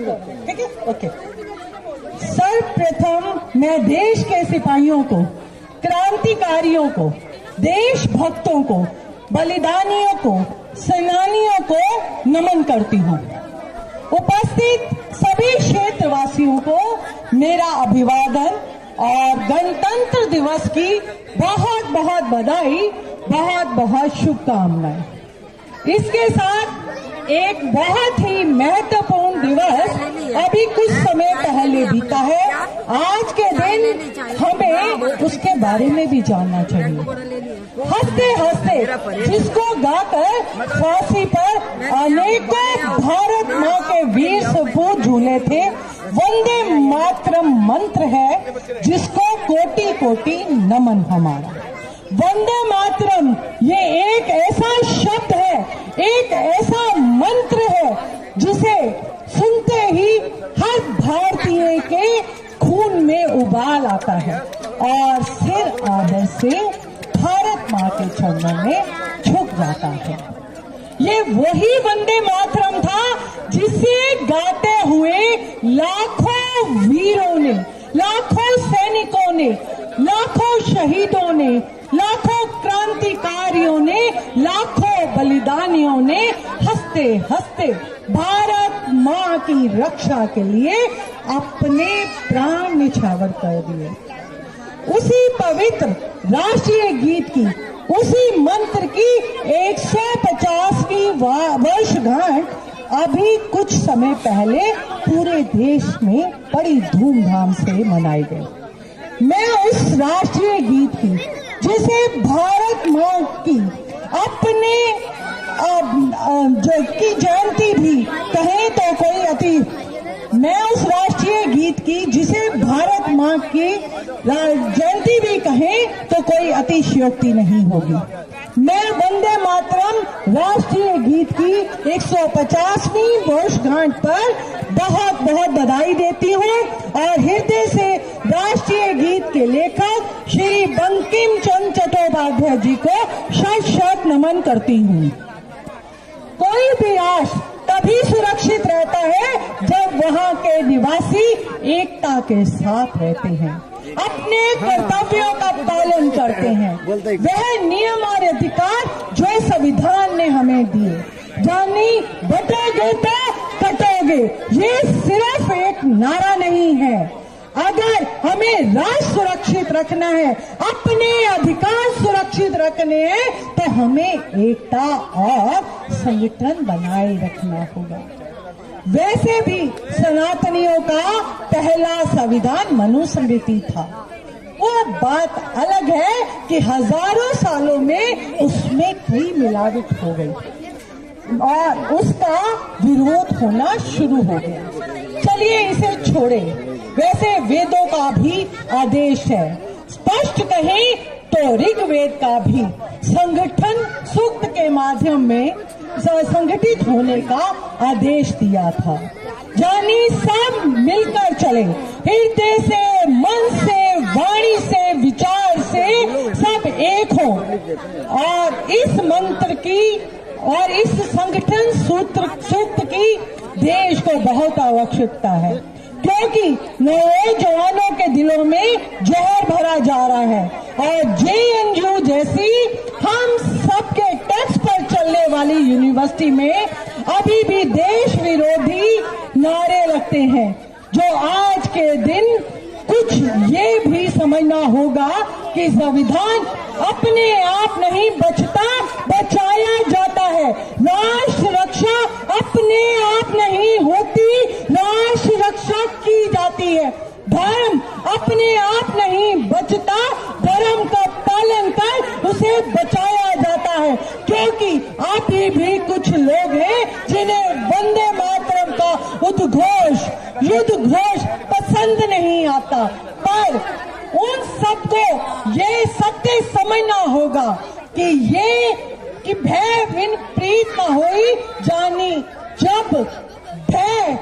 ठीक है, ओके। सर्वप्रथम मैं देश के सिपाहियों को, क्रांतिकारियों को, देशभक्तों को, बलिदानियों को, सेनानियों को नमन करती हूँ। उपस्थित सभी क्षेत्रवासियों को मेरा अभिवादन और गणतंत्र दिवस की बहुत बहुत बधाई, बहुत बहुत शुभकामनाएं। इसके साथ एक बहुत ही महत्वपूर्ण दिवस अभी कुछ समय पहले बीता है। आज के दिन हमें उसके बारे में भी जानना चाहिए। हंसते हंसते जिसको गाकर फांसी पर अनेकों भारत माँ के वीर सपूत झूले थे, वंदे मातरम मंत्र है जिसको कोटि कोटि नमन हमारा। वंदे मातरम ये एक ऐसा शब्द है, एक ऐसा मंत्र है जिसे सुनते ही हर भारतीय के खून में उबाल आता है और सिर आदर से भारत माँ के चरणों में झुक जाता है। ये वही वंदे मातरम था जिसे गाते हुए लाखों वीरों ने, लाखों सैनिकों ने, लाखों शहीदों ने, लाखों क्रांतिकारियों ने, लाखों बलिदानियों ने हंसते हंसते भारत माँ की रक्षा के लिए अपने प्राण निछावर कर दिए। उसी पवित्र राष्ट्रीय गीत की, उसी मंत्र की 150वीं वर्षगांठ अभी कुछ समय पहले पूरे देश में बड़ी धूमधाम से मनाई गई। मैं उस राष्ट्रीय गीत की, जिसे भारत माँ की अपने जो की जयंती भी कहें तो कोई अति, मैं उस राष्ट्रीय गीत की जिसे भारत माँ की जयंती भी कहें तो कोई अतिशयोक्ति नहीं होगी। मैं वंदे मातरम राष्ट्रीय गीत की 150वीं वर्षगांठ पर बहुत बहुत बधाई देती हूँ और हृदय से राष्ट्रीय गीत के लेखक श्री बंकिम चंद्र चट्टोपाध्याय जी को शत शत नमन करती हूँ। कोई भी राष्ट्र तभी सुरक्षित रहता है जब वहाँ के निवासी एकता के साथ रहते हैं, अपने कर्तव्यों का पालन करते हैं। वह नियम और अधिकार जो संविधान ने हमें दिए, जानी बटोगे तो कटोगे, ये सिर्फ एक नारा नहीं है। अगर हमें राष्ट्र सुरक्षित रखना है, अपने अधिकार सुरक्षित रखने हैं, तो हमें एकता और संगठन बनाए रखना होगा। वैसे भी सनातनियों का पहला संविधान मनुस्मृति था। वो बात अलग है कि हजारों सालों में उसमें कई मिलावट हो गई और उसका विरोध होना शुरू हो गया। चलिए इसे छोड़े। वैसे वेदों का भी आदेश है, स्पष्ट कहें तो ऋग्वेद का भी संगठन सूक्त के माध्यम में संगठित होने का आदेश दिया था। जानी सब मिलकर चले, हृदय से, मन से, वाणी से, विचार से सब एक हो और इस मंत्र की और इस संगठन सूक्त की देश को बहुत आवश्यकता है, क्योंकि नए जवानों के दिलों में जहर भरा जा रहा है और JNU जैसी हम सबके टैक्स पर चलने वाली यूनिवर्सिटी में अभी भी देश विरोधी नारे लगते हैं। जो आज के दिन कुछ ये भी समझना होगा कि संविधान अपने आप नहीं बचता, बचाया जाता है। राष्ट्र रक्षा अपने आप नहीं होती, राष्ट्र रक्षा की जाती है। धर्म अपने आप नहीं बचता, धर्म का पालन कर उसे बचाया जाता है। क्योंकि अभी भी कुछ लोग हैं जिन्हें वंदे मातरम का उद्घोष, युद्ध घोष पसंद नहीं आता, पर उन सबको ये सत्य समझना होगा कि भय बिन प्रीत न होई जानी। जब भय